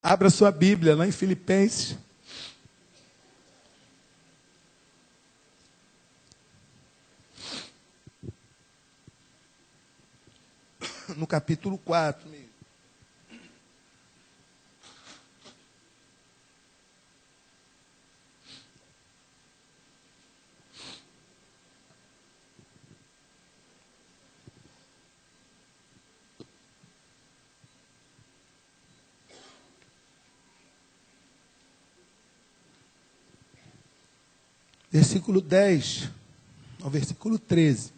Abra sua Bíblia lá em Filipenses. No capítulo 4 mesmo. Versículo 10 ao versículo 13.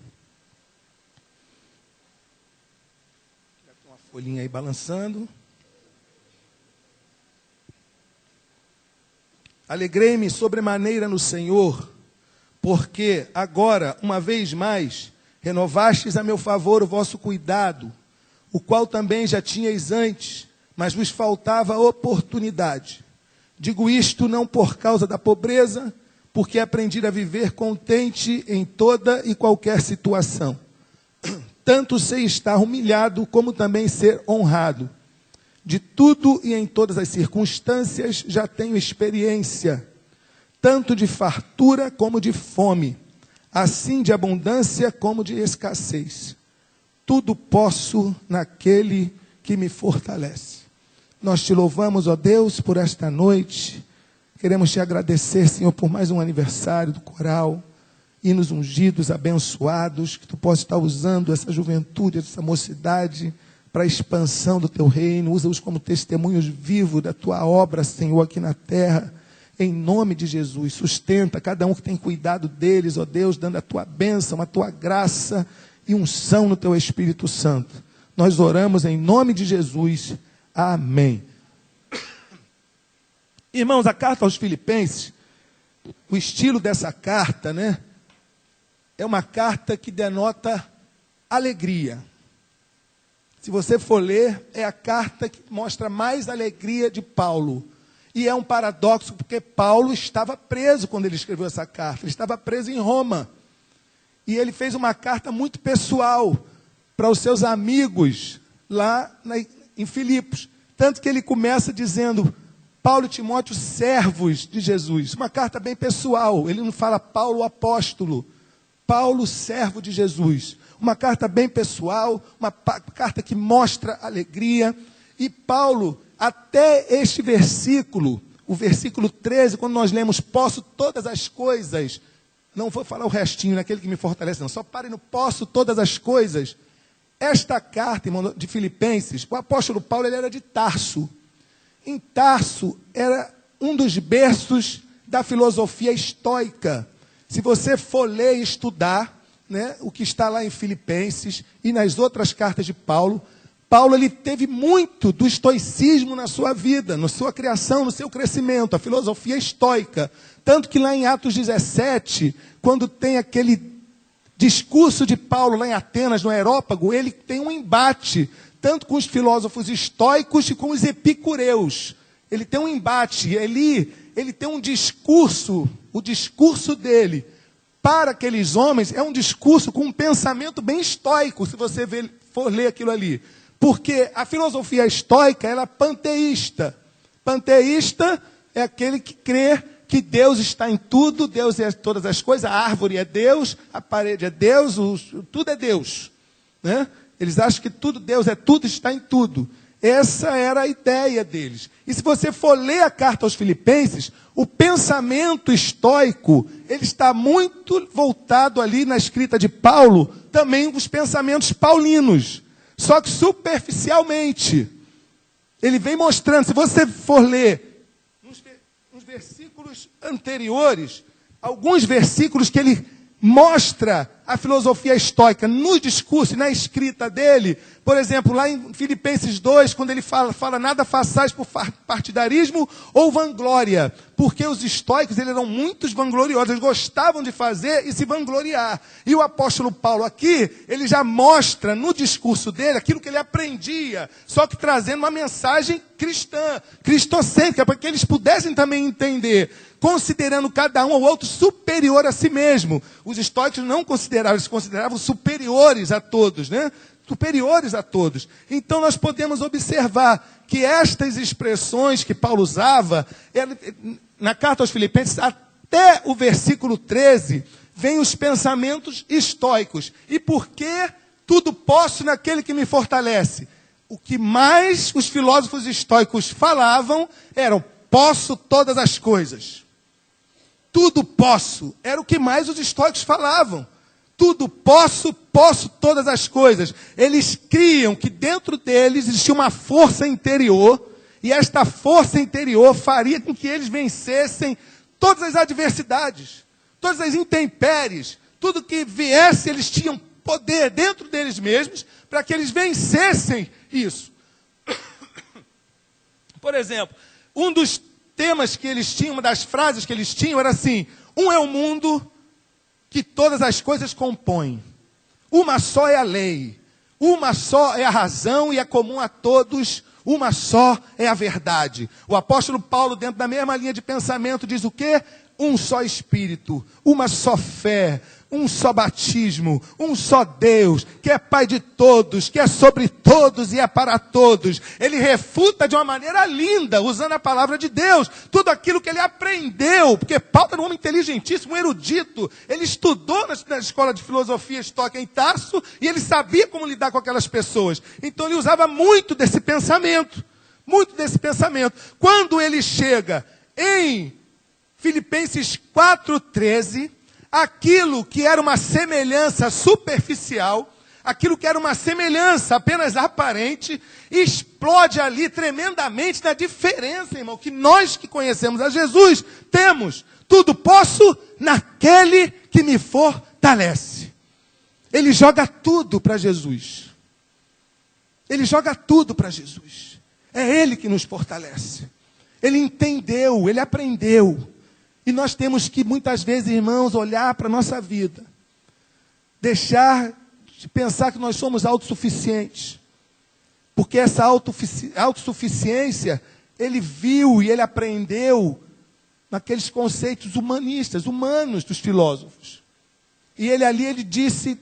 Uma folhinha aí balançando. Alegrei-me sobremaneira no Senhor, porque agora, uma vez mais, renovastes a meu favor o vosso cuidado, o qual também já tinhais antes, mas vos faltava oportunidade. Digo isto não por causa da pobreza, porque aprendi a viver contente em toda e qualquer situação. Tanto sei estar humilhado, como também ser honrado. De tudo e em todas as circunstâncias já tenho experiência, tanto de fartura como de fome, assim de abundância como de escassez. Tudo posso naquele que me fortalece. Nós te louvamos, ó Deus, por esta noite. Queremos te agradecer, Senhor, por mais um aniversário do coral, hinos ungidos, abençoados, que tu possa estar usando essa juventude, essa mocidade, para a expansão do teu reino. Usa-os como testemunhos vivos da tua obra, Senhor, aqui na terra. Em nome de Jesus, sustenta cada um que tem cuidado deles, ó Deus, dando a tua bênção, a tua graça e unção no teu Espírito Santo. Nós oramos em nome de Jesus. Amém. Irmãos, a carta aos Filipenses, o estilo dessa carta, né? É uma carta que denota alegria. Se você for ler, é a carta que mostra mais alegria de Paulo. E é um paradoxo, porque Paulo estava preso quando ele escreveu essa carta. Ele estava preso em Roma. E ele fez uma carta muito pessoal para os seus amigos lá em Filipos. Tanto que ele começa dizendo: Paulo e Timóteo, servos de Jesus. Uma carta bem pessoal. Ele não fala Paulo, o apóstolo. Paulo, servo de Jesus. Uma carta bem pessoal, uma carta que mostra alegria. E Paulo, até este versículo, o versículo 13, quando nós lemos, posso todas as coisas, não vou falar o restinho, naquele que me fortalece, não, só pare no posso todas as coisas. Esta carta, irmão, de Filipenses, o apóstolo Paulo, ele era de Tarso. Em Tarso, era um dos berços da filosofia estoica. Se você for ler e estudar, né, o que está lá em Filipenses e nas outras cartas de Paulo, Paulo ele teve muito do estoicismo na sua vida, na sua criação, no seu crescimento, a filosofia estoica. Tanto que lá em Atos 17, quando tem aquele discurso de Paulo lá em Atenas, no Areópago, ele tem um embate tanto com os filósofos estoicos e com os epicureus. Ele tem um embate, ele tem um discurso, o discurso dele para aqueles homens é um discurso com um pensamento bem estoico, se você for ler aquilo ali. Porque a filosofia estoica, ela é panteísta. Panteísta é aquele que crê que Deus está em tudo, Deus é todas as coisas, a árvore é Deus, a parede é Deus, tudo é Deus, né? Eles acham que tudo, Deus é tudo, está em tudo. Essa era a ideia deles. E se você for ler a carta aos Filipenses, o pensamento estoico, ele está muito voltado ali na escrita de Paulo, também os pensamentos paulinos. Só que superficialmente. Ele vem mostrando, se você for ler nos versículos anteriores, alguns versículos que ele mostra a filosofia estoica no discurso e na escrita dele. Por exemplo, lá em Filipenses 2, quando ele fala nada façais por partidarismo ou vanglória. Porque os estoicos eles eram muito vangloriosos, eles gostavam de fazer e se vangloriar. E o apóstolo Paulo aqui, ele já mostra no discurso dele aquilo que ele aprendia, só que trazendo uma mensagem cristã, cristocêntrica, para que eles pudessem também entender, considerando cada um ou outro superior a si mesmo. Os estoicos não consideravam, eles consideravam superiores a todos, né? superiores a todos. Então nós podemos observar que estas expressões que Paulo usava, na carta aos Filipenses, até o versículo 13, vem os pensamentos estoicos. E por que tudo posso naquele que me fortalece? O que mais os filósofos estoicos falavam era: posso todas as coisas. Tudo posso. Era o que mais os estoicos falavam. Tudo posso, posso todas as coisas. Eles criam que dentro deles existia uma força interior, e esta força interior faria com que eles vencessem todas as adversidades, todas as intempéries, tudo que viesse, eles tinham poder dentro deles mesmos para que eles vencessem isso. Por exemplo, um dos temas que eles tinham, uma das frases que eles tinham era assim: um é o mundo que todas as coisas compõem. Uma só é a lei. Uma só é a razão e é comum a todos. Uma só é a verdade. O apóstolo Paulo, dentro da mesma linha de pensamento, diz o quê? Um só Espírito, uma só fé, um só batismo, um só Deus, que é Pai de todos, que é sobre todos e é para todos. Ele refuta de uma maneira linda, usando a palavra de Deus, tudo aquilo que ele aprendeu, porque Paulo era um homem inteligentíssimo, um erudito. Ele estudou na escola de filosofia estoica em Tarso, e ele sabia como lidar com aquelas pessoas. Então ele usava muito desse pensamento, muito desse pensamento. Quando ele chega em Filipenses 4,13, aquilo que era uma semelhança superficial, aquilo que era uma semelhança apenas aparente, explode ali tremendamente na diferença, irmão, que nós que conhecemos a Jesus temos. Tudo posso naquele que me fortalece. Ele joga tudo para Jesus. Ele joga tudo para Jesus. É Ele que nos fortalece. Ele entendeu, ele aprendeu. E nós temos que, muitas vezes, irmãos, olhar para a nossa vida. Deixar de pensar que nós somos autossuficientes. Porque essa autossuficiência, ele viu e ele aprendeu naqueles conceitos humanistas, humanos dos filósofos. E ele disse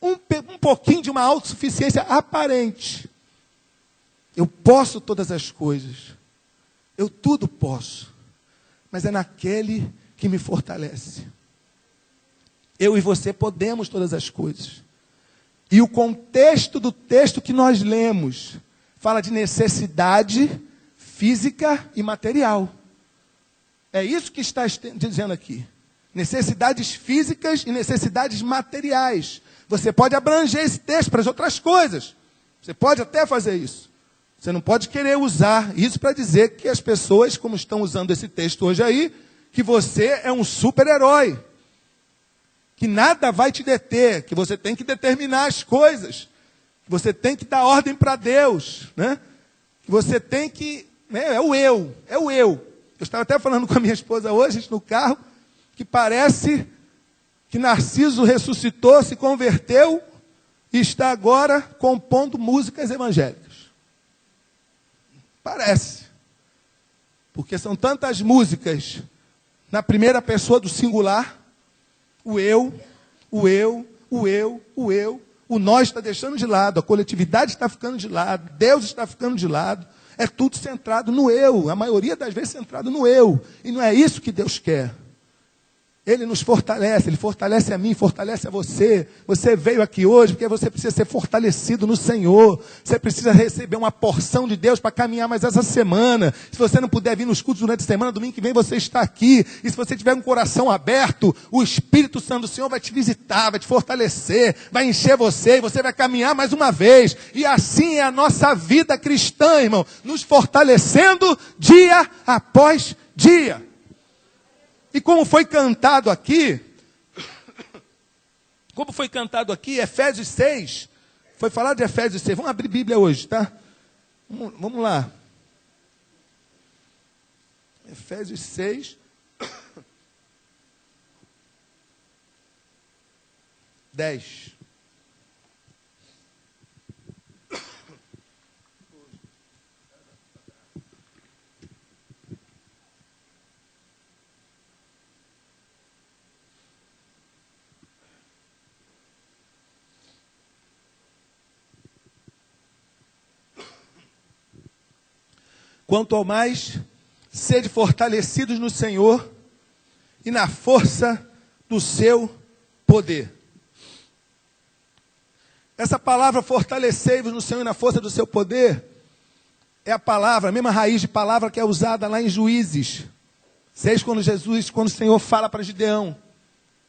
um pouquinho de uma autossuficiência aparente. Eu posso todas as coisas. Eu tudo posso. Mas é naquele que me fortalece. Eu e você podemos todas as coisas. E o contexto do texto que nós lemos fala de necessidade física e material. É isso que está dizendo aqui. Necessidades físicas e necessidades materiais. Você pode abranger esse texto para as outras coisas. Você pode até fazer isso. Você não pode querer usar isso para dizer que as pessoas, como estão usando esse texto hoje aí, que você é um super-herói. Que nada vai te deter, que você tem que determinar as coisas. Que você tem que dar ordem para Deus. Né? Que você tem que... É o eu. Eu estava até falando com a minha esposa hoje, no carro, que parece que Narciso ressuscitou, se converteu e está agora compondo músicas evangélicas. Parece. Porque são tantas músicas na primeira pessoa do singular. O eu, o nós está deixando de lado, a coletividade está ficando de lado, Deus está ficando de lado. É tudo centrado no eu, a maioria das vezes centrado no eu. E não é isso que Deus quer. Ele nos fortalece, Ele fortalece a mim, fortalece a você. Você veio aqui hoje porque você precisa ser fortalecido no Senhor. Você precisa receber uma porção de Deus para caminhar mais essa semana. Se você não puder vir nos cultos durante a semana, domingo que vem você está aqui. E se você tiver um coração aberto, o Espírito Santo do Senhor vai te visitar, vai te fortalecer, vai encher você e você vai caminhar mais uma vez. E assim é a nossa vida cristã, irmão, nos fortalecendo dia após dia. E como foi cantado aqui, Efésios 6, foi falado de Efésios 6, vamos abrir Bíblia hoje, tá? Vamos lá. Efésios 6, 10. Quanto ao mais, sede fortalecidos no Senhor e na força do seu poder. Essa palavra fortalecei-vos no Senhor e na força do seu poder é a palavra, a mesma raiz de palavra que é usada lá em Juízes 6, quando o Senhor fala para Gideão,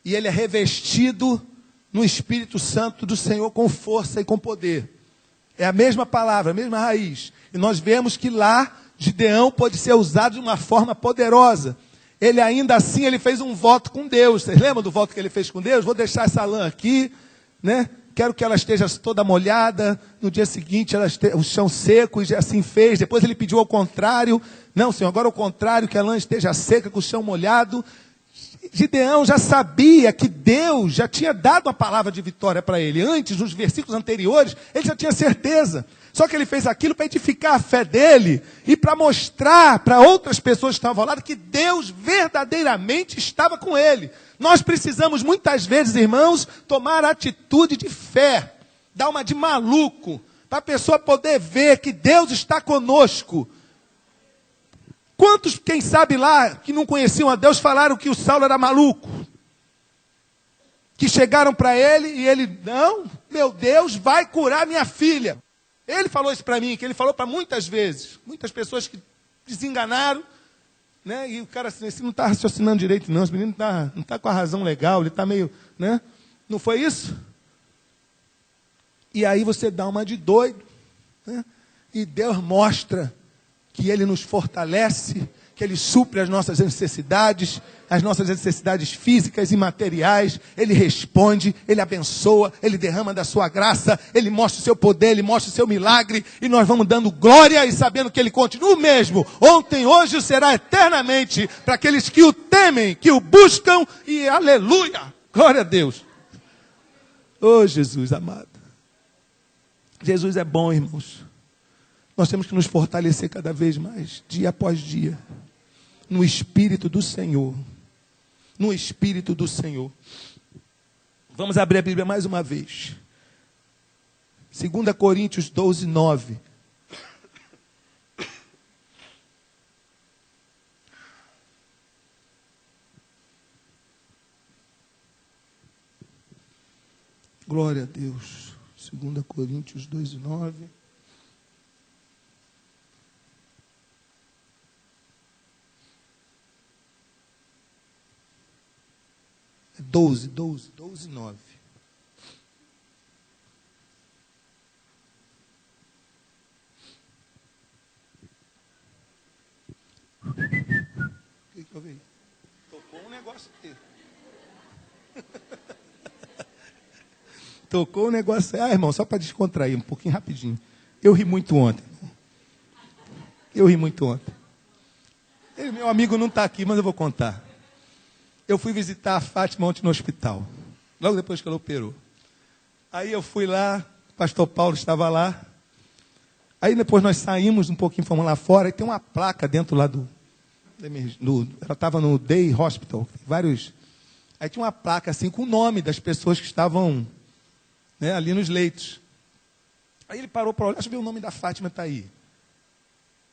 e ele é revestido no Espírito Santo do Senhor com força e com poder. É a mesma palavra, a mesma raiz. E nós vemos que lá Gideão pode ser usado de uma forma poderosa. Ele ainda assim, ele fez um voto com Deus. Vocês lembram do voto que ele fez com Deus? Vou deixar essa lã aqui, né? Quero que ela esteja toda molhada. No dia seguinte, o chão seco, e assim fez. Depois ele pediu ao contrário. Não, Senhor, agora ao contrário, que a lã esteja seca, com o chão molhado. Gideão já sabia que Deus já tinha dado a palavra de vitória para ele. Antes, nos versículos anteriores, ele já tinha certeza. Só que ele fez aquilo para edificar a fé dele e para mostrar para outras pessoas que estavam ao lado que Deus verdadeiramente estava com ele. Nós precisamos muitas vezes, irmãos, tomar atitude de fé, dar uma de maluco, para a pessoa poder ver que Deus está conosco. Quantos, quem sabe lá, que não conheciam a Deus, falaram que o Saulo era maluco? Que chegaram para ele e ele, não, meu Deus vai curar minha filha. Ele falou isso para mim, que ele falou para muitas vezes. Muitas pessoas que desenganaram, né? E o cara assim, esse não está raciocinando direito não, esse menino não está com a razão legal, ele está meio, né? Não foi isso? E aí você dá uma de doido, né? E Deus mostra que Ele nos fortalece, que Ele supre as nossas necessidades físicas e materiais. Ele responde, Ele abençoa, Ele derrama da sua graça, Ele mostra o seu poder, Ele mostra o seu milagre, e nós vamos dando glória e sabendo que Ele continua o mesmo, ontem, hoje e será eternamente, para aqueles que o temem, que o buscam, e aleluia, glória a Deus. Oh Jesus amado, Jesus é bom, irmãos. Nós temos que nos fortalecer cada vez mais, dia após dia, no Espírito do Senhor. No Espírito do Senhor. Vamos abrir a Bíblia mais uma vez. 2 Coríntios 12, 9. Glória a Deus. 2 Coríntios 12, 9. É 12, 9. O que eu vi? Tocou um negócio aqui. Tocou um negócio. Ah, irmão, só para descontrair um pouquinho rapidinho. Eu ri muito ontem. Meu amigo não está aqui, mas eu vou contar. Eu fui visitar a Fátima ontem no hospital, logo depois que ela operou. Aí eu fui lá, o pastor Paulo estava lá. Aí depois nós saímos um pouquinho, fomos lá fora, e tem uma placa dentro lá ela estava no Day Hospital, vários. Aí tinha uma placa assim com o nome das pessoas que estavam, né, ali nos leitos. Aí ele parou para olhar, deixa eu ver o nome da Fátima, está aí.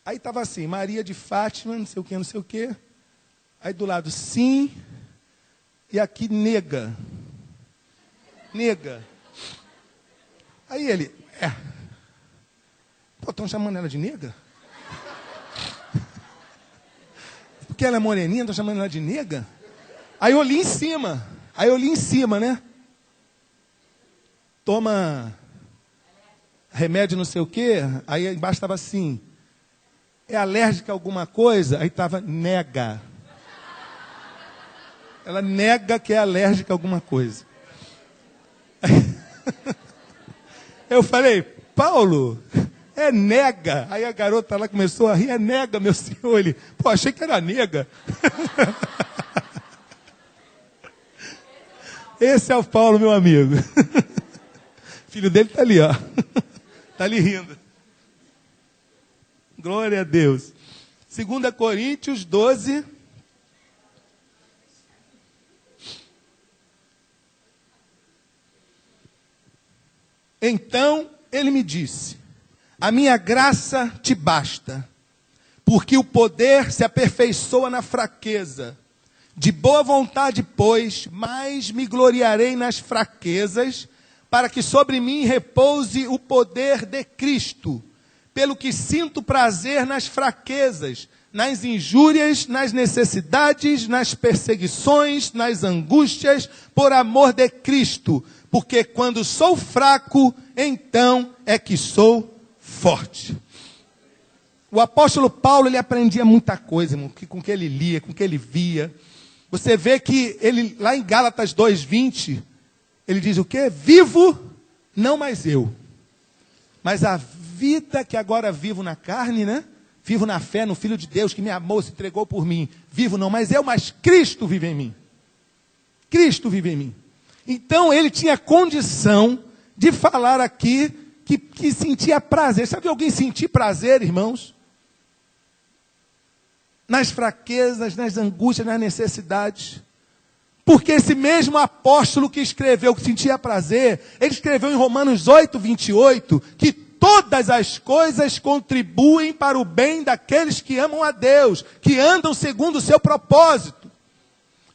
Aí estava assim, Maria de Fátima, não sei o quê. Aí do lado, sim, e aqui, nega. Aí ele, pô, estão chamando ela de nega? Porque ela é moreninha, estão chamando ela de nega? Aí eu olhei em cima, né? Toma remédio não sei o quê. Aí embaixo estava assim, é alérgica a alguma coisa? Aí estava nega. Ela nega que é alérgica a alguma coisa. Eu falei, Paulo, é nega. Aí a garota lá começou a rir, é nega, meu senhor. Ele, pô, achei que era nega. Esse é o Paulo, meu amigo. Filho dele está ali, ó. Está ali rindo. Glória a Deus. 2 Coríntios 12. Então ele me disse, a minha graça te basta, porque o poder se aperfeiçoa na fraqueza. De boa vontade, pois, mais me gloriarei nas fraquezas, para que sobre mim repouse o poder de Cristo. Pelo que sinto prazer nas fraquezas, nas injúrias, nas necessidades, nas perseguições, nas angústias, por amor de Cristo. Porque quando sou fraco, então é que sou forte. O apóstolo Paulo, ele aprendia muita coisa, irmão, com o que ele lia, com o que ele via. Você vê que ele, lá em Gálatas 2:20, ele diz o quê? Vivo, não mais eu. Mas a vida que agora vivo na carne, né? Vivo na fé no Filho de Deus que me amou, se entregou por mim. Vivo não mais eu, mas Cristo vive em mim. Cristo vive em mim. Então ele tinha condição de falar aqui que sentia prazer. Sabe alguém sentir prazer, irmãos? Nas fraquezas, nas angústias, nas necessidades. Porque esse mesmo apóstolo que escreveu, que sentia prazer, ele escreveu em Romanos 8:28, que todas as coisas contribuem para o bem daqueles que amam a Deus, que andam segundo o seu propósito.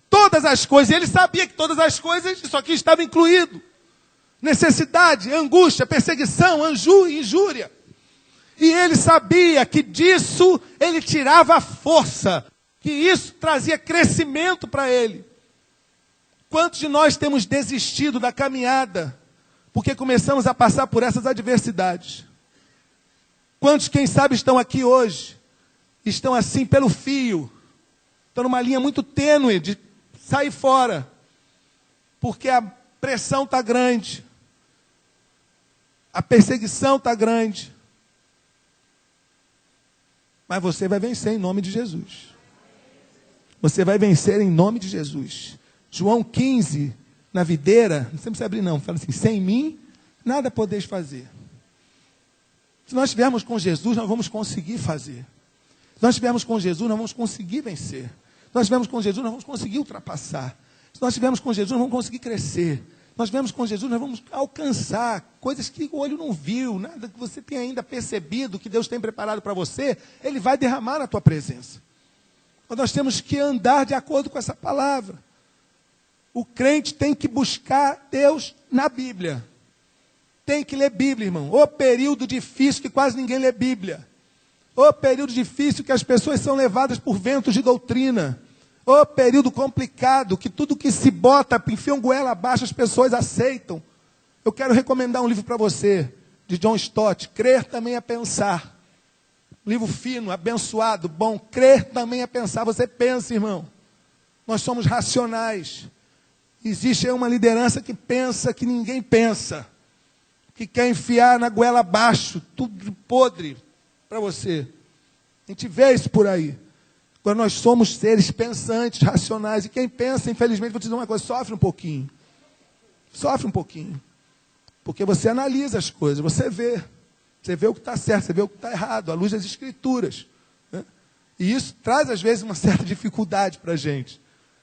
Todas as coisas, ele sabia que todas as coisas, isso aqui estava incluído. Necessidade, angústia, perseguição, injúria. E ele sabia que disso ele tirava força, que isso trazia crescimento para ele. Quantos de nós temos desistido da caminhada, porque começamos a passar por essas adversidades? Quantos, quem sabe, estão aqui hoje, estão assim pelo fio, estão numa linha muito tênue de sair fora, porque a pressão está grande, a perseguição está grande. Mas você vai vencer em nome de Jesus. Você vai vencer em nome de Jesus. João 15, na videira, não precisa abrir não, fala assim, sem mim, nada podeis fazer. Se nós estivermos com Jesus, nós vamos conseguir fazer. Se nós estivermos com Jesus, nós vamos conseguir vencer. Se nós estivermos com Jesus, nós vamos conseguir ultrapassar. Se nós estivermos com Jesus, nós vamos conseguir crescer. Se nós estivermos com Jesus, nós vamos alcançar coisas que o olho não viu, nada que você tenha ainda percebido, que Deus tem preparado para você, Ele vai derramar na tua presença. Mas nós temos que andar de acordo com essa palavra. O crente tem que buscar Deus na Bíblia. Tem que ler Bíblia, irmão. O período difícil que quase ninguém lê Bíblia. O período difícil que as pessoas são levadas por ventos de doutrina. O período complicado que tudo que se bota, enfia um goela abaixo, as pessoas aceitam. Eu quero recomendar um livro para você, de John Stott, Crer Também é Pensar. Um livro fino, abençoado, bom. Crer também é pensar. Você pensa, irmão. Nós somos racionais. Existe aí uma liderança que pensa que ninguém pensa. Que quer enfiar na goela abaixo, tudo podre para você. A gente vê isso por aí. Agora nós somos seres pensantes, racionais. E quem pensa, infelizmente, vou te dizer uma coisa, sofre um pouquinho. Sofre um pouquinho. Porque você analisa as coisas, você vê. Você vê o que está certo, você vê o que está errado, à luz das Escrituras. Né? E isso traz, às vezes, uma certa dificuldade para a gente.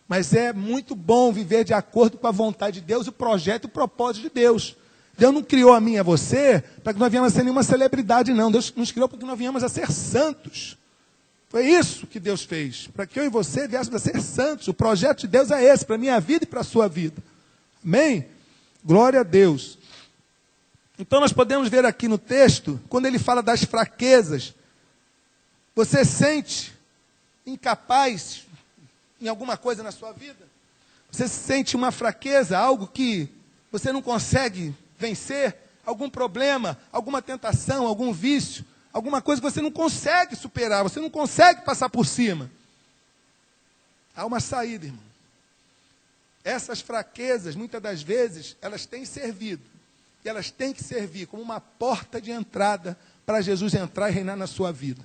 Mas é muito bom viver de acordo com a vontade de Deus, o projeto e o propósito de Deus. Deus não criou a mim e a você para que nós viemos a ser nenhuma celebridade, não. Deus nos criou para que nós viemos a ser santos. Foi isso que Deus fez. Para que eu e você viéssemos a ser santos. O projeto de Deus é esse, para a minha vida e para a sua vida. Amém? Glória a Deus. Então nós podemos ver aqui no texto, quando ele fala das fraquezas, você sente incapaz em alguma coisa na sua vida? Você sente uma fraqueza, algo que você não consegue vencer? Algum problema, alguma tentação, algum vício, alguma coisa que você não consegue superar, você não consegue passar por cima? Há uma saída, irmão. Essas fraquezas, muitas das vezes, elas têm servido. E elas têm que servir como uma porta de entrada para Jesus entrar e reinar na sua vida.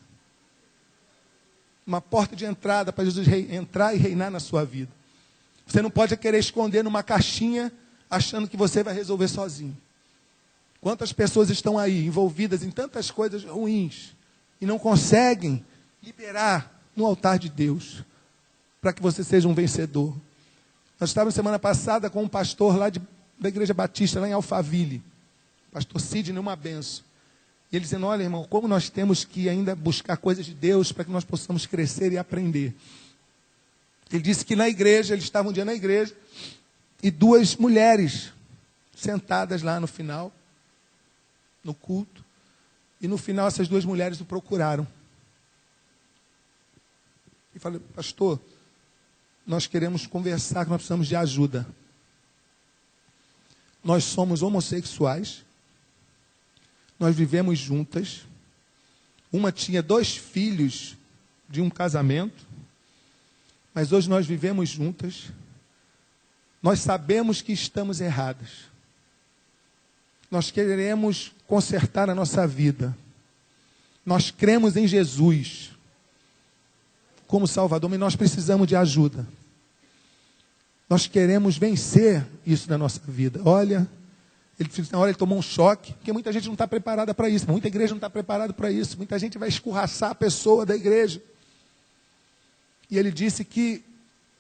Uma porta de entrada para Jesus entrar e reinar na sua vida. Você não pode querer esconder numa caixinha achando que você vai resolver sozinho. Quantas pessoas estão aí envolvidas em tantas coisas ruins e não conseguem liberar no altar de Deus para que você seja um vencedor. Nós estávamos semana passada com um pastor lá da Igreja Batista, lá em Alphaville. Pastor Sidney, uma benção. Ele dizendo, olha, irmão, como nós temos que ainda buscar coisas de Deus para que nós possamos crescer e aprender. Ele disse que na igreja, ele estava um dia na igreja, e duas mulheres sentadas lá no final, no culto, e no final essas duas mulheres o procuraram. E falei, pastor, nós queremos conversar, que nós precisamos de ajuda. Nós somos homossexuais, nós vivemos juntas, uma tinha 2 filhos de um casamento, mas hoje nós vivemos juntas, nós sabemos que estamos erradas, nós queremos consertar a nossa vida, nós cremos em Jesus como Salvador, mas nós precisamos de ajuda, nós queremos vencer isso na nossa vida. Olha, na hora ele tomou um choque, porque muita gente não está preparada para isso, muita igreja não está preparada para isso, muita gente vai escorraçar a pessoa da igreja. E ele disse que,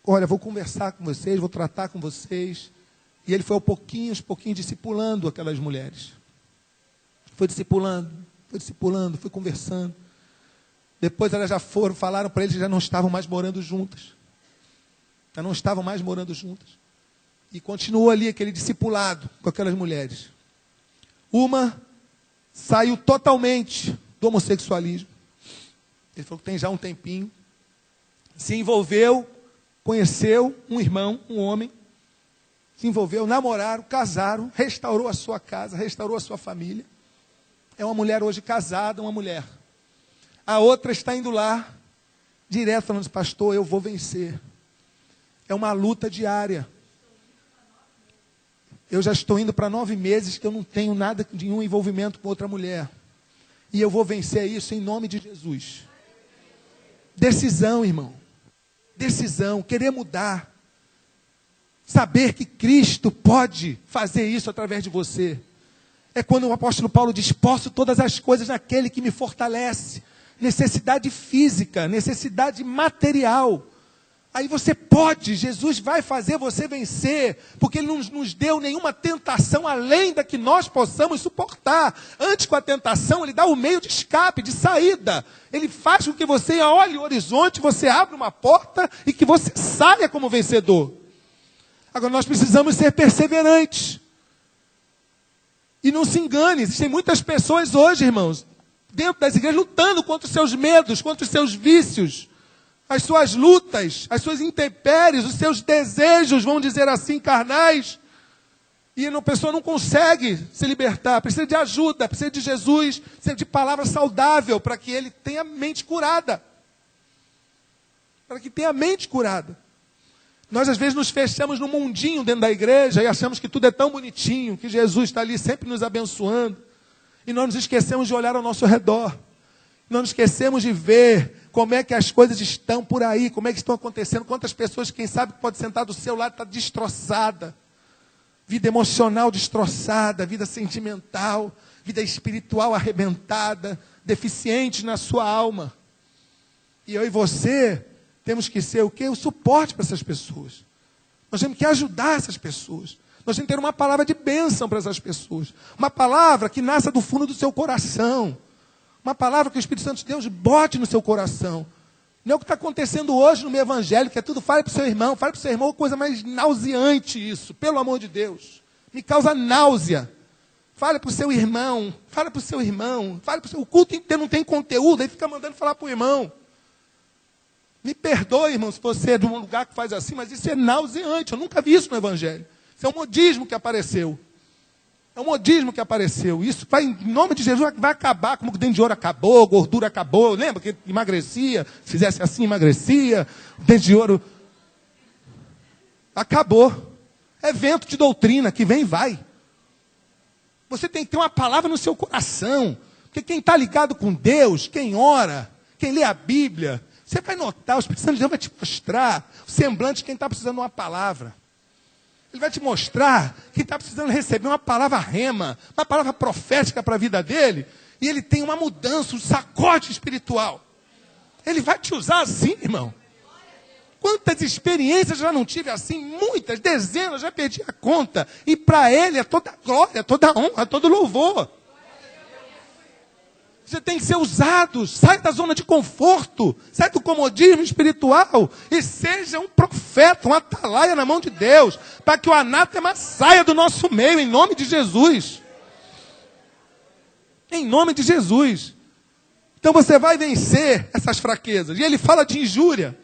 olha, vou conversar com vocês, vou tratar com vocês. E ele foi aos pouquinhos discipulando aquelas mulheres. Foi discipulando, foi conversando. Depois elas já falaram para ele que já não estavam mais morando juntas. Já não estavam mais morando juntas. E continuou ali aquele discipulado com aquelas mulheres. Uma saiu totalmente do homossexualismo. Ele falou que tem já um tempinho. Se envolveu, conheceu um irmão, um homem. Se envolveu, namoraram, casaram, restaurou a sua casa, restaurou a sua família. É uma mulher hoje casada, uma mulher. A outra está indo lá, direto falando, pastor, eu vou vencer. É uma luta diária. Eu já estou indo para 9 meses que eu não tenho nada de nenhum envolvimento com outra mulher. E eu vou vencer isso em nome de Jesus. Decisão, irmão. Decisão, querer mudar. Saber que Cristo pode fazer isso através de você. É quando o apóstolo Paulo diz, posso todas as coisas naquele que me fortalece. Necessidade física, necessidade material. Aí você pode, Jesus vai fazer você vencer, porque Ele não nos deu nenhuma tentação além da que nós possamos suportar. Antes com a tentação, Ele dá o meio de escape, de saída. Ele faz com que você olhe o horizonte, você abra uma porta e que você saia como vencedor. Agora nós precisamos ser perseverantes. E não se engane, existem muitas pessoas hoje, irmãos, dentro das igrejas, lutando contra os seus medos, contra os seus vícios, as suas lutas, as suas intempéries, os seus desejos, vamos dizer assim, carnais. E a pessoa não consegue se libertar, precisa de ajuda, precisa de Jesus, precisa de palavra saudável, para que ele tenha a mente curada. Para que tenha a mente curada. Nós às vezes nos fechamos num mundinho dentro da igreja e achamos que tudo é tão bonitinho, que Jesus está ali sempre nos abençoando. E nós nos esquecemos de olhar ao nosso redor. Nós nos esquecemos de ver como é que as coisas estão por aí, como é que estão acontecendo, quantas pessoas, quem sabe, pode sentar do seu lado, está destroçada. Vida emocional destroçada, vida sentimental, vida espiritual arrebentada, deficiente na sua alma. E eu e você temos que ser o quê? O suporte para essas pessoas. Nós temos que ajudar essas pessoas. Nós temos que ter uma palavra de bênção para essas pessoas. Uma palavra que nasça do fundo do seu coração. Uma palavra que o Espírito Santo de Deus bote no seu coração. Não é o que está acontecendo hoje no meio evangélico, que é tudo, fale para o seu irmão, coisa mais nauseante isso, pelo amor de Deus. Me causa náusea. Fale para o seu irmão, fale para o seu irmão, o culto inteiro não tem conteúdo, aí fica mandando falar para o irmão. Me perdoe, irmão, se você é de um lugar que faz assim, mas isso é nauseante, eu nunca vi isso no evangelho. Isso é um modismo que apareceu. É um modismo que apareceu. Isso vai, em nome de Jesus, vai acabar. Como o dente de ouro acabou, gordura acabou. Lembra que emagrecia? Se fizesse assim, emagrecia. O dente de ouro acabou. É vento de doutrina que vem e vai. Você tem que ter uma palavra no seu coração. Porque quem está ligado com Deus, quem ora, quem lê a Bíblia, você vai notar, o Espírito Santo de Deus vai te mostrar o semblante de quem está precisando de uma palavra. Ele vai te mostrar que está precisando receber uma palavra rema, uma palavra profética para a vida dele, e ele tem uma mudança, um sacode espiritual. Ele vai te usar assim, irmão. Quantas experiências já não tive assim? Muitas, dezenas, já perdi a conta. E para ele é toda glória, toda honra, todo louvor. Você tem que ser usado. Sai da zona de conforto. Sai do comodismo espiritual. E seja um profeta, um atalaia na mão de Deus. Para que o anátema saia do nosso meio, em nome de Jesus. Em nome de Jesus. Então você vai vencer essas fraquezas. E ele fala de injúria.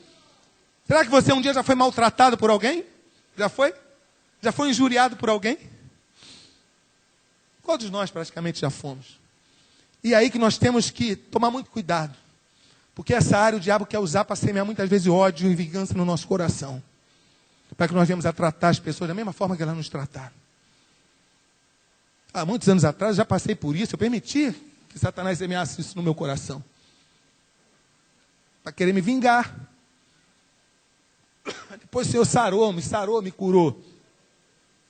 Será que você um dia já foi maltratado por alguém? Já foi? Já foi injuriado por alguém? Todos nós praticamente já fomos. E é aí que nós temos que tomar muito cuidado. Porque essa área o diabo quer usar para semear muitas vezes ódio e vingança no nosso coração. Para que nós venhamos a tratar as pessoas da mesma forma que elas nos trataram. Há muitos anos atrás eu já passei por isso. Eu permiti que Satanás semeasse isso no meu coração. Para querer me vingar. Depois o Senhor sarou, me curou.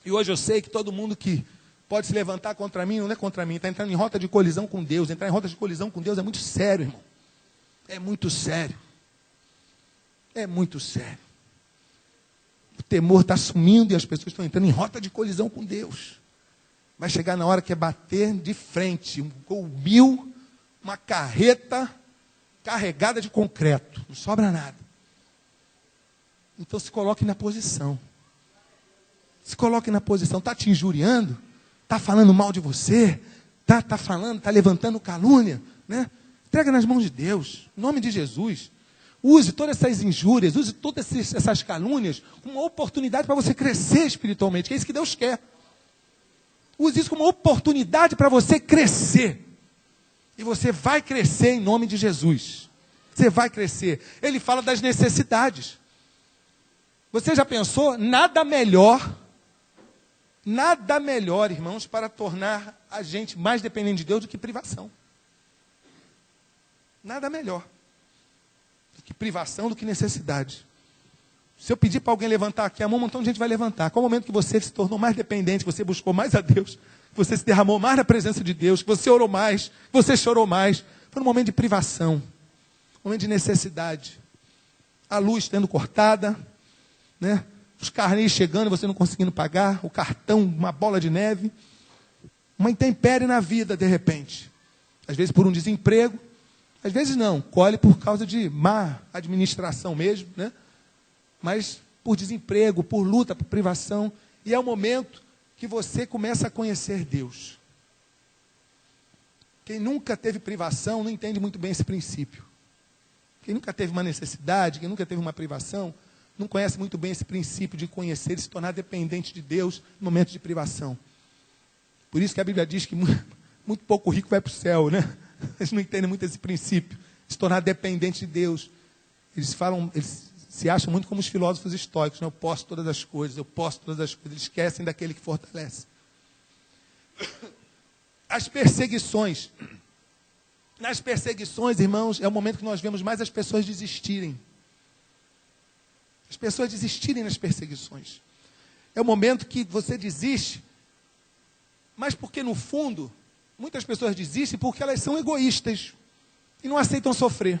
E hoje eu sei que todo mundo que pode se levantar contra mim, não é contra mim, está entrando em rota de colisão com Deus. Entrar em rota de colisão com Deus é muito sério, irmão. É muito sério. É muito sério. O temor está sumindo e as pessoas estão entrando em rota de colisão com Deus. Vai chegar na hora que é bater de frente, um gol 1000, uma carreta carregada de concreto. Não sobra nada. Então se coloque na posição. Se coloque na posição. Está te injuriando? Está falando mal de você? Está falando, está levantando calúnia? Né? Entrega nas mãos de Deus. Em nome de Jesus. Use todas essas injúrias, use todas essas calúnias como uma oportunidade para você crescer espiritualmente. Que é isso que Deus quer. Use isso como uma oportunidade para você crescer. E você vai crescer em nome de Jesus. Você vai crescer. Ele fala das necessidades. Você já pensou? Nada melhor, irmãos, para tornar a gente mais dependente de Deus do que privação. Nada melhor do que privação, do que necessidade. Se eu pedir para alguém levantar aqui a mão, um montão de gente vai levantar. Qual o momento que você se tornou mais dependente, que você buscou mais a Deus, que você se derramou mais na presença de Deus, que você orou mais, que você chorou mais? Foi um momento de privação, um momento de necessidade. A luz tendo cortada, né? Os carnês chegando, você não conseguindo pagar, o cartão, uma bola de neve, uma intempérie na vida, de repente. Às vezes por um desemprego, às vezes não, colhe por causa de má administração mesmo, né? Mas por desemprego, por luta, por privação. E é o momento que você começa a conhecer Deus. Quem nunca teve privação não entende muito bem esse princípio. Quem nunca teve uma necessidade, quem nunca teve uma privação, não conhece muito bem esse princípio de conhecer e se tornar dependente de Deus no momento de privação. Por isso que a Bíblia diz que muito pouco rico vai para o céu, né? Eles não entendem muito esse princípio, de se tornar dependente de Deus. Eles se acham muito como os filósofos estoicos, né? Eu posso todas as coisas, eu posso todas as coisas. Eles esquecem daquele que fortalece. As perseguições. Nas perseguições, irmãos, é o momento que nós vemos mais as pessoas desistirem. As pessoas desistirem nas perseguições. É o momento que você desiste, mas porque no fundo, muitas pessoas desistem porque elas são egoístas e não aceitam sofrer.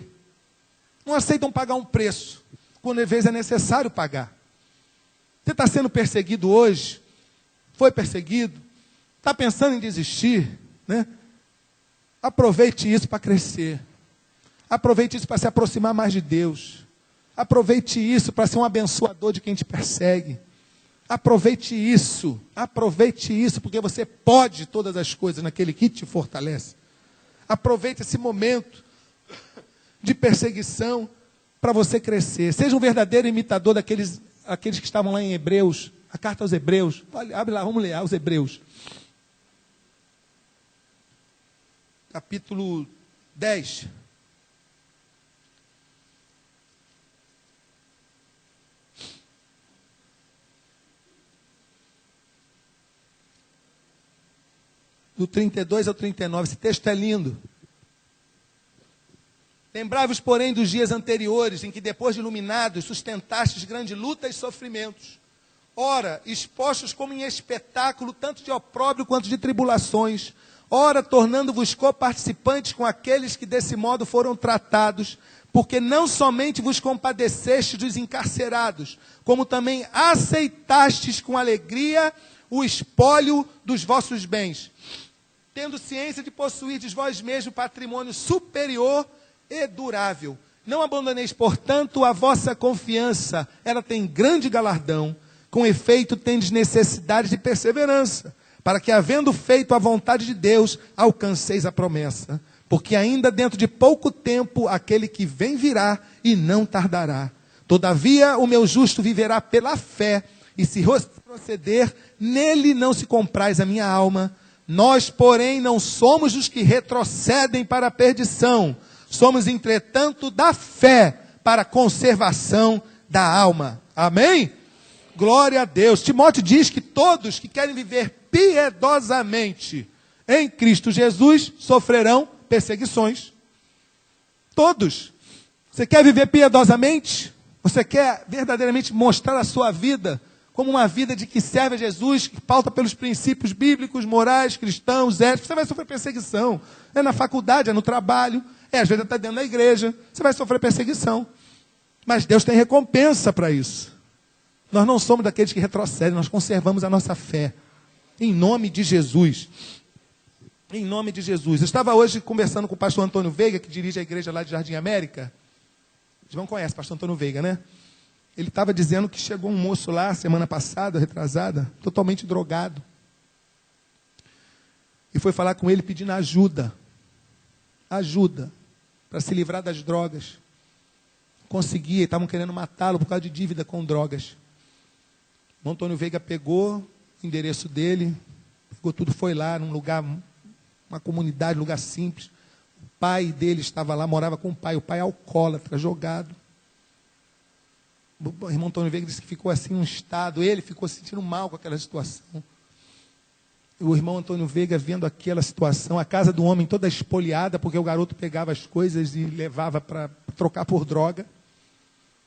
Não aceitam pagar um preço, quando às vezes é necessário pagar. Você está sendo perseguido hoje, foi perseguido, está pensando em desistir, né? Aproveite isso para crescer. Aproveite isso para se aproximar mais de Deus. Aproveite isso para ser um abençoador de quem te persegue. Aproveite isso, porque você pode todas as coisas naquele que te fortalece. Aproveite esse momento de perseguição para você crescer. Seja um verdadeiro imitador daqueles que estavam lá em Hebreus, a carta aos Hebreus. Olha, abre lá, vamos ler aos Hebreus. Capítulo 10. Do 32 ao 39, esse texto é lindo. Lembrai-vos, porém, dos dias anteriores, em que, depois de iluminados, sustentastes grande luta e sofrimentos. Ora, expostos como em espetáculo, tanto de opróbrio quanto de tribulações. Ora, tornando-vos coparticipantes com aqueles que desse modo foram tratados, porque não somente vos compadecestes dos encarcerados, como também aceitastes com alegria o espólio dos vossos bens. tendo ciência de possuirdes vós mesmo patrimônio superior e durável. Não abandoneis, portanto, a vossa confiança, ela tem grande galardão. Com efeito, tendes necessidade de perseverança, para que, havendo feito a vontade de Deus, alcanceis a promessa. Porque ainda dentro de pouco tempo, aquele que vem virá e não tardará. Todavia, o meu justo viverá pela fé, e se proceder, nele não se compraz a minha alma. Nós, porém, não somos os que retrocedem para a perdição. Somos, entretanto, da fé para a conservação da alma. Amém? Glória a Deus. Timóteo diz que todos que querem viver piedosamente em Cristo Jesus sofrerão perseguições. Todos. Você quer viver piedosamente? Você quer verdadeiramente mostrar a sua vida como uma vida de que serve a Jesus, que pauta pelos princípios bíblicos, morais, cristãos, éticos? Você vai sofrer perseguição. É na faculdade, é no trabalho, às vezes até dentro da igreja. Você vai sofrer perseguição. Mas Deus tem recompensa para isso. Nós não somos daqueles que retrocedem, nós conservamos a nossa fé. Em nome de Jesus. Em nome de Jesus. Eu estava hoje conversando com o pastor Antônio Veiga, que dirige a igreja lá de Jardim América. Vocês não conhecem o pastor Antônio Veiga, né? Ele estava dizendo que chegou um moço lá, semana passada, retrasada, totalmente drogado. E foi falar com ele pedindo ajuda. Ajuda. Para se livrar das drogas. Conseguia, estavam querendo matá-lo por causa de dívida com drogas. O Antônio Veiga pegou o endereço dele, pegou tudo, foi lá num lugar, uma comunidade, um lugar simples. O pai dele estava lá, morava com o pai alcoólatra, jogado. O irmão Antônio Veiga disse que ficou assim um estado, ele ficou se sentindo mal com aquela situação. O irmão Antônio Veiga vendo aquela situação, a casa do homem toda espoliada, porque o garoto pegava as coisas e levava para trocar por droga.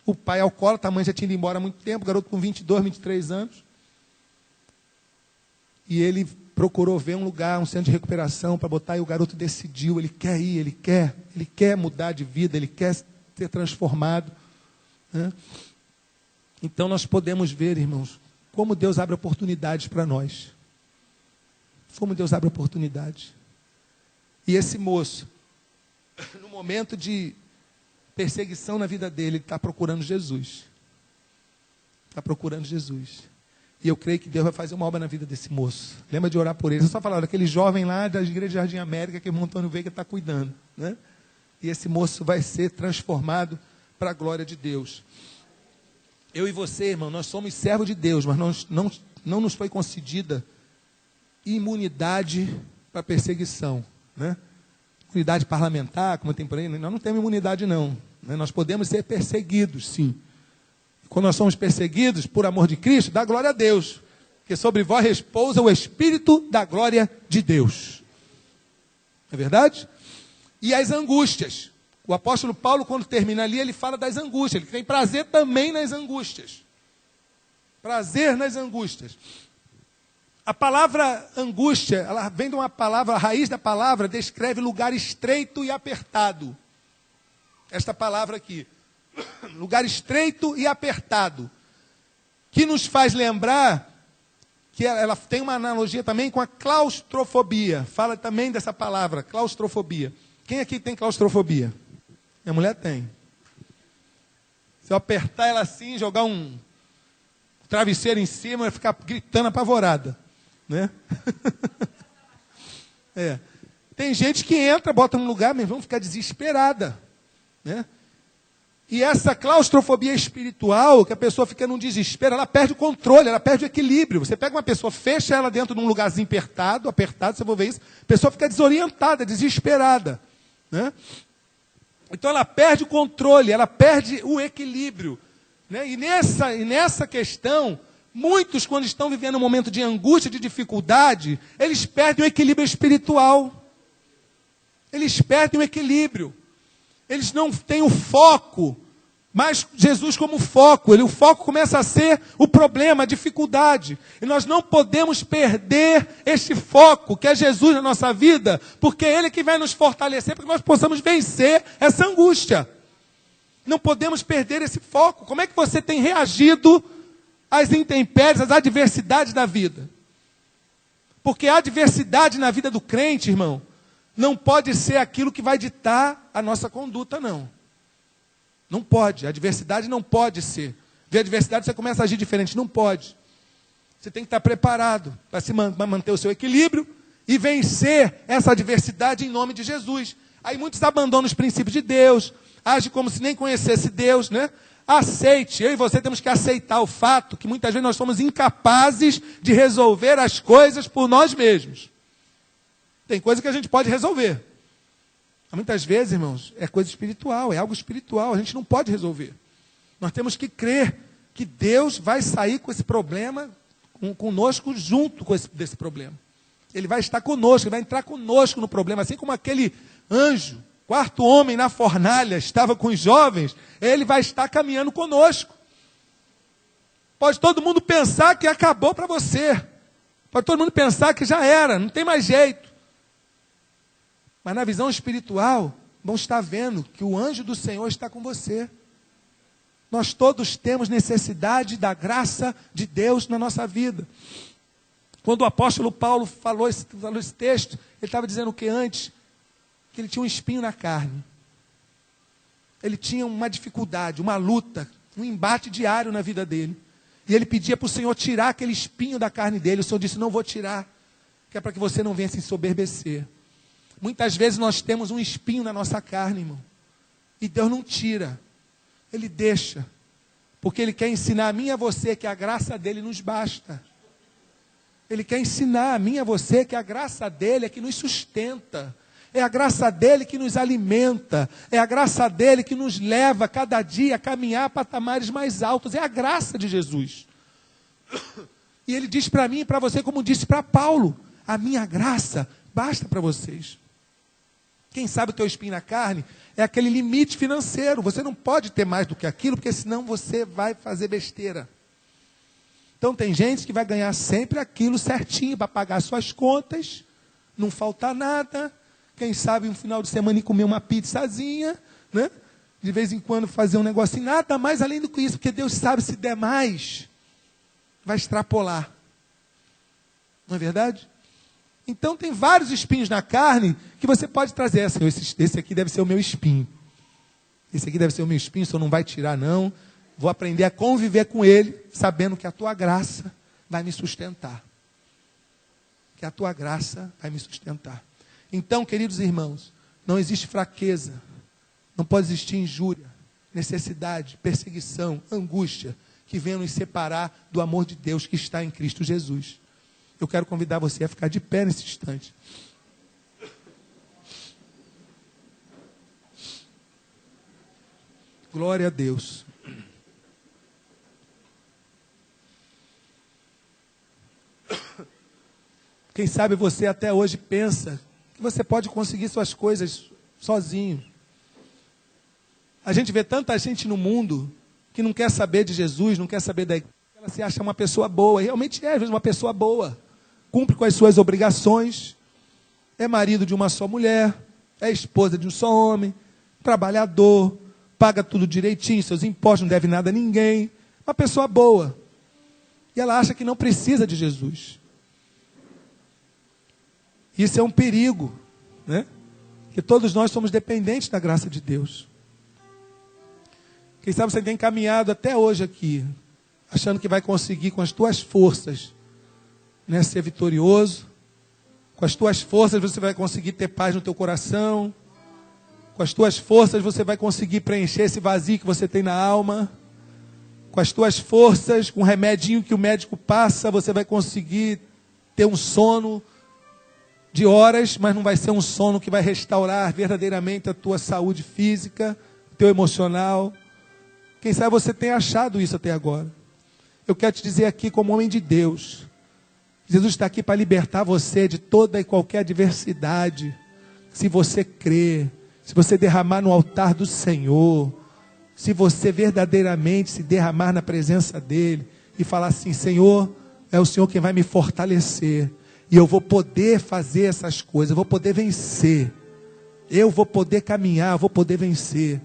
O pai alcoólatra, a mãe já tinha ido embora há muito tempo, o garoto com 22, 23 anos. E ele procurou ver um lugar, um centro de recuperação para botar, e o garoto decidiu, ele quer ir, ele quer mudar de vida, ele quer ser transformado. Né? Então nós podemos ver, irmãos, como Deus abre oportunidades para nós. Como Deus abre oportunidades. E esse moço, no momento de perseguição na vida dele, ele está procurando Jesus. Está procurando Jesus. E eu creio que Deus vai fazer uma obra na vida desse moço. Lembra de orar por ele. Eu só falar, aquele jovem lá da igreja de Jardim América, que o irmão Antônio Veiga está cuidando. Né? E esse moço vai ser transformado para a glória de Deus. Eu e você, irmão, nós somos servos de Deus, mas não nos foi concedida imunidade para perseguição. Né? Imunidade parlamentar, como tem por aí, nós não temos imunidade não. Né? Nós podemos ser perseguidos, sim. Quando nós somos perseguidos por amor de Cristo, dá glória a Deus. Porque sobre vós repousa o Espírito da glória de Deus. É verdade? E as angústias. O apóstolo Paulo, quando termina ali, ele fala das angústias. Ele tem prazer também nas angústias. Prazer nas angústias. A palavra angústia, ela vem de uma palavra, a raiz da palavra descreve lugar estreito e apertado. Esta palavra aqui. Lugar estreito e apertado. Que nos faz lembrar que ela tem uma analogia também com a claustrofobia. Fala também dessa palavra, claustrofobia. Quem aqui tem claustrofobia? Minha mulher tem. Se eu apertar ela assim, jogar um travesseiro em cima, ela ficar gritando apavorada. Né? É. Tem gente que entra, bota num lugar, mas vão ficar desesperada. Né? E essa claustrofobia espiritual, que a pessoa fica num desespero, ela perde o controle, ela perde o equilíbrio. Você pega uma pessoa, fecha ela dentro de um lugarzinho apertado, você vai ver isso, a pessoa fica desorientada, desesperada. Né? Então ela perde o controle, ela perde o equilíbrio. Né? E nessa questão, muitos, quando estão vivendo um momento de angústia, de dificuldade, eles perdem o equilíbrio espiritual. Eles perdem o equilíbrio. Eles não têm o foco, mas Jesus como foco. O foco começa a ser o problema, a dificuldade. E nós não podemos perder este foco, que é Jesus na nossa vida, porque é Ele que vai nos fortalecer, para que nós possamos vencer essa angústia. Não podemos perder esse foco. Como é que você tem reagido às intempéries, às adversidades da vida? Porque a adversidade na vida do crente, irmão, não pode ser aquilo que vai ditar a nossa conduta, não. Não pode. A adversidade não pode ser. Vê a adversidade, você começa a agir diferente. Não pode. Você tem que estar preparado para manter o seu equilíbrio e vencer essa adversidade em nome de Jesus. Aí muitos abandonam os princípios de Deus, agem como se nem conhecesse Deus, né? Aceite, eu e você temos que aceitar o fato que muitas vezes nós somos incapazes de resolver as coisas por nós mesmos. Tem coisa que a gente pode resolver. Muitas vezes, irmãos, é coisa espiritual, é algo espiritual, a gente não pode resolver. Nós temos que crer que Deus vai sair com esse problema, conosco junto com desse problema. Ele vai estar conosco, ele vai entrar conosco no problema, assim como aquele anjo, quarto homem na fornalha, estava com os jovens, ele vai estar caminhando conosco. Pode todo mundo pensar que acabou para você. Pode todo mundo pensar que já era, não tem mais jeito. Mas na visão espiritual, vão estar vendo que o anjo do Senhor está com você. Nós todos temos necessidade da graça de Deus na nossa vida. Quando o apóstolo Paulo falou esse texto, ele estava dizendo o que antes? Que ele tinha um espinho na carne. Ele tinha uma dificuldade, uma luta, um embate diário na vida dele. E ele pedia para o Senhor tirar aquele espinho da carne dele. O Senhor disse, não vou tirar, que é para que você não venha se ensoberbecer. Muitas vezes nós temos um espinho na nossa carne, irmão. E Deus não tira. Ele deixa. Porque Ele quer ensinar a mim e a você que a graça dEle nos basta. Ele quer ensinar a mim e a você que a graça dEle é que nos sustenta. É a graça dEle que nos alimenta. É a graça dEle que nos leva cada dia a caminhar a patamares mais altos. É a graça de Jesus. E Ele diz para mim e para você, como disse para Paulo, a minha graça basta para vocês. Quem sabe o teu espinho na carne é aquele limite financeiro. Você não pode ter mais do que aquilo, porque senão você vai fazer besteira. Então tem gente que vai ganhar sempre aquilo certinho para pagar suas contas, não faltar nada. Quem sabe um final de semana ir comer uma pizzazinha, né? De vez em quando fazer um negocinho, nada mais além do que isso, porque Deus sabe, se der mais, vai extrapolar. Não é verdade? Então tem vários espinhos na carne que você pode trazer. Senhor, esse aqui deve ser o meu espinho. Esse aqui deve ser o meu espinho, o Senhor não vai tirar não. Vou aprender a conviver com ele, sabendo que a tua graça vai me sustentar. Que a tua graça vai me sustentar. Então, queridos irmãos, não existe fraqueza, não pode existir injúria, necessidade, perseguição, angústia, que venham nos separar do amor de Deus que está em Cristo Jesus. Eu quero convidar você a ficar de pé nesse instante. Glória a Deus. Quem sabe você até hoje pensa que você pode conseguir suas coisas sozinho. A gente vê tanta gente no mundo que não quer saber de Jesus, não quer saber da igreja. Ela se acha uma pessoa boa, e realmente é, às vezes, uma pessoa boa. Cumpre com as suas obrigações, é marido de uma só mulher, é esposa de um só homem, trabalhador, paga tudo direitinho, seus impostos, não deve nada a ninguém. Uma pessoa boa. E ela acha que não precisa de Jesus. Isso é um perigo, né? Que todos nós somos dependentes da graça de Deus. Quem sabe você tem caminhado até hoje aqui, achando que vai conseguir com as tuas forças, né, ser vitorioso. Com as tuas forças você vai conseguir ter paz no teu coração. Com as tuas forças você vai conseguir preencher esse vazio que você tem na alma. Com as tuas forças, com o remedinho que o médico passa, você vai conseguir ter um sono de horas, mas não vai ser um sono que vai restaurar verdadeiramente a tua saúde física, o teu emocional. Quem sabe você tem achado isso até agora. Eu quero te dizer aqui, como homem de Deus, Jesus está aqui para libertar você de toda e qualquer adversidade. Se você crer, se você derramar no altar do Senhor, se você verdadeiramente se derramar na presença dEle e falar assim, Senhor, é o Senhor quem vai me fortalecer. E eu vou poder fazer essas coisas, eu vou poder vencer. Eu vou poder caminhar, eu vou poder vencer.